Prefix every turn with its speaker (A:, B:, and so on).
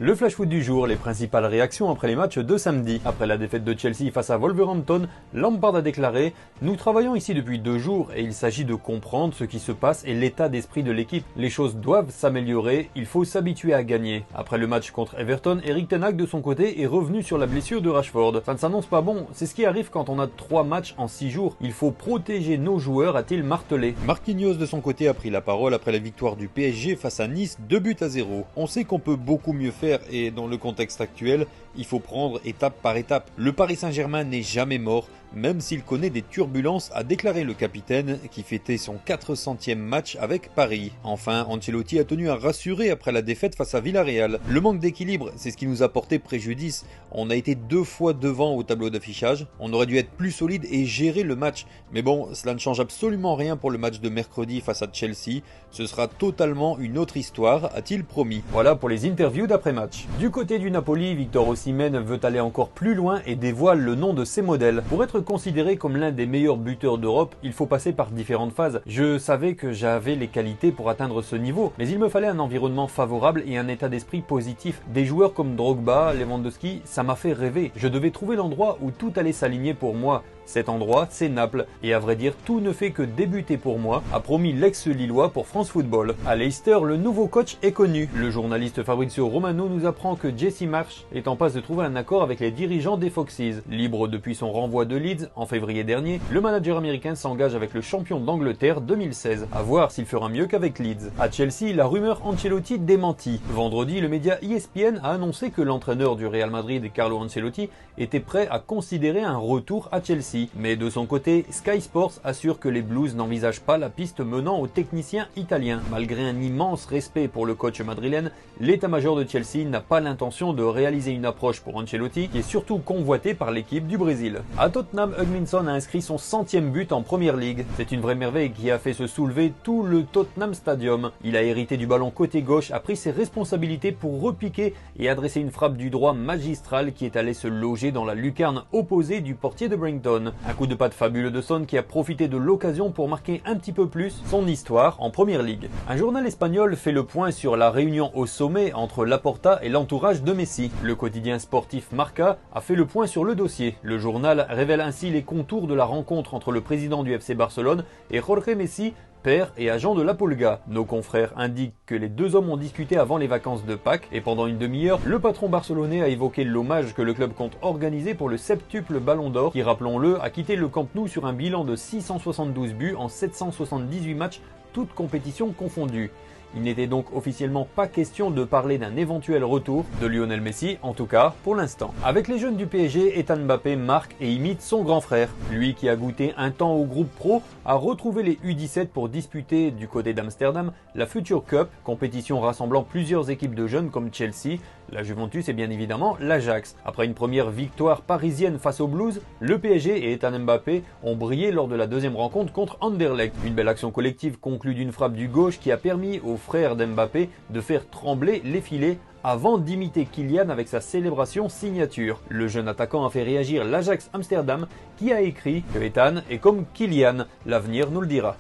A: Le flash foot du jour, les principales réactions après les matchs de samedi. Après la défaite de Chelsea face à Wolverhampton, Lampard a déclaré « Nous travaillons ici depuis 2 jours et il s'agit de comprendre ce qui se passe et l'état d'esprit de l'équipe. Les choses doivent s'améliorer, il faut s'habituer à gagner. » Après le match contre Everton, Erik ten Hag de son côté est revenu sur la blessure de Rashford. « Ça ne s'annonce pas bon, c'est ce qui arrive quand on a 3 matchs en 6 jours. Il faut protéger nos joueurs », a-t-il martelé. Marquinhos de son côté a pris la parole après la victoire du PSG face à Nice 2-0. On sait qu'on peut beaucoup mieux faire et dans le contexte actuel, il faut prendre étape par étape. Le Paris Saint-Germain n'est jamais mort, même s'il connaît des turbulences, a déclaré le capitaine qui fêtait son 400e match avec Paris. Enfin, Ancelotti a tenu à rassurer après la défaite face à Villarreal. Le manque d'équilibre, c'est ce qui nous a porté préjudice. On a été 2 fois devant au tableau d'affichage, on aurait dû être plus solide et gérer le match. Mais bon, cela ne change absolument rien pour le match de mercredi face à Chelsea. Ce sera totalement une autre histoire, a-t-il promis. Voilà pour les interviews d'après-match. Du côté du Napoli, Victor Osimhen veut aller encore plus loin et dévoile le nom de ses modèles. Pour être considéré comme l'un des meilleurs buteurs d'Europe, il faut passer par différentes phases. Je savais que j'avais les qualités pour atteindre ce niveau, mais il me fallait un environnement favorable et un état d'esprit positif. Des joueurs comme Drogba, Lewandowski, ça m'a fait rêver. Je devais trouver l'endroit où tout allait s'aligner pour moi. Cet endroit, c'est Naples. Et à vrai dire, tout ne fait que débuter pour moi, a promis l'ex-Lillois pour France Football. À Leicester, le nouveau coach est connu. Le journaliste Fabrizio Romano nous apprend que Jesse Marsch est en passe de trouver un accord avec les dirigeants des Foxes. Libre depuis son renvoi de Leeds en février dernier, le manager américain s'engage avec le champion d'Angleterre 2016. À voir s'il fera mieux qu'avec Leeds. À Chelsea, la rumeur Ancelotti démentie. Vendredi, le média ESPN a annoncé que l'entraîneur du Real Madrid, Carlo Ancelotti, était prêt à considérer un retour à Chelsea. Mais de son côté, Sky Sports assure que les Blues n'envisagent pas la piste menant au technicien italien. Malgré un immense respect pour le coach madrilène, l'état-major de Chelsea n'a pas l'intention de réaliser une approche pour Ancelotti, qui est surtout convoité par l'équipe du Brésil. À Tottenham, Hugminson a inscrit son 100e but en Premier League. C'est une vraie merveille qui a fait se soulever tout le Tottenham Stadium. Il a hérité du ballon côté gauche, a pris ses responsabilités pour repiquer et adresser une frappe du droit magistrale qui est allée se loger dans la lucarne opposée du portier de Brighton. Un coup de patte fabuleux de Son qui a profité de l'occasion pour marquer un petit peu plus son histoire en Premier League. Un journal espagnol fait le point sur la réunion au sommet entre Laporta et l'entourage de Messi. Le quotidien sportif Marca a fait le point sur le dossier. Le journal révèle ainsi les contours de la rencontre entre le président du FC Barcelone et Jorge Messi, père et agent de la Pulga. Nos confrères indiquent que les 2 hommes ont discuté avant les vacances de Pâques et pendant une demi-heure, le patron barcelonais a évoqué l'hommage que le club compte organiser pour le septuple Ballon d'Or qui, rappelons-le, a quitté le Camp Nou sur un bilan de 672 buts en 778 matchs, toutes compétitions confondues. Il n'était donc officiellement pas question de parler d'un éventuel retour de Lionel Messi, en tout cas pour l'instant. Avec les jeunes du PSG, Ethan Mbappé marque et imite son grand frère. Lui qui a goûté un temps au groupe pro a retrouvé les U17 pour disputer du côté d'Amsterdam la Future Cup, compétition rassemblant plusieurs équipes de jeunes comme Chelsea, la Juventus et bien évidemment l'Ajax. Après une première victoire parisienne face aux Blues, le PSG et Ethan Mbappé ont brillé lors de la 2e rencontre contre Anderlecht. Une belle action collective conclut d'une frappe du gauche qui a permis aux frères d'Mbappé de faire trembler les filets avant d'imiter Kylian avec sa célébration signature. Le jeune attaquant a fait réagir l'Ajax Amsterdam qui a écrit que Ethan est comme Kylian, l'avenir nous le dira.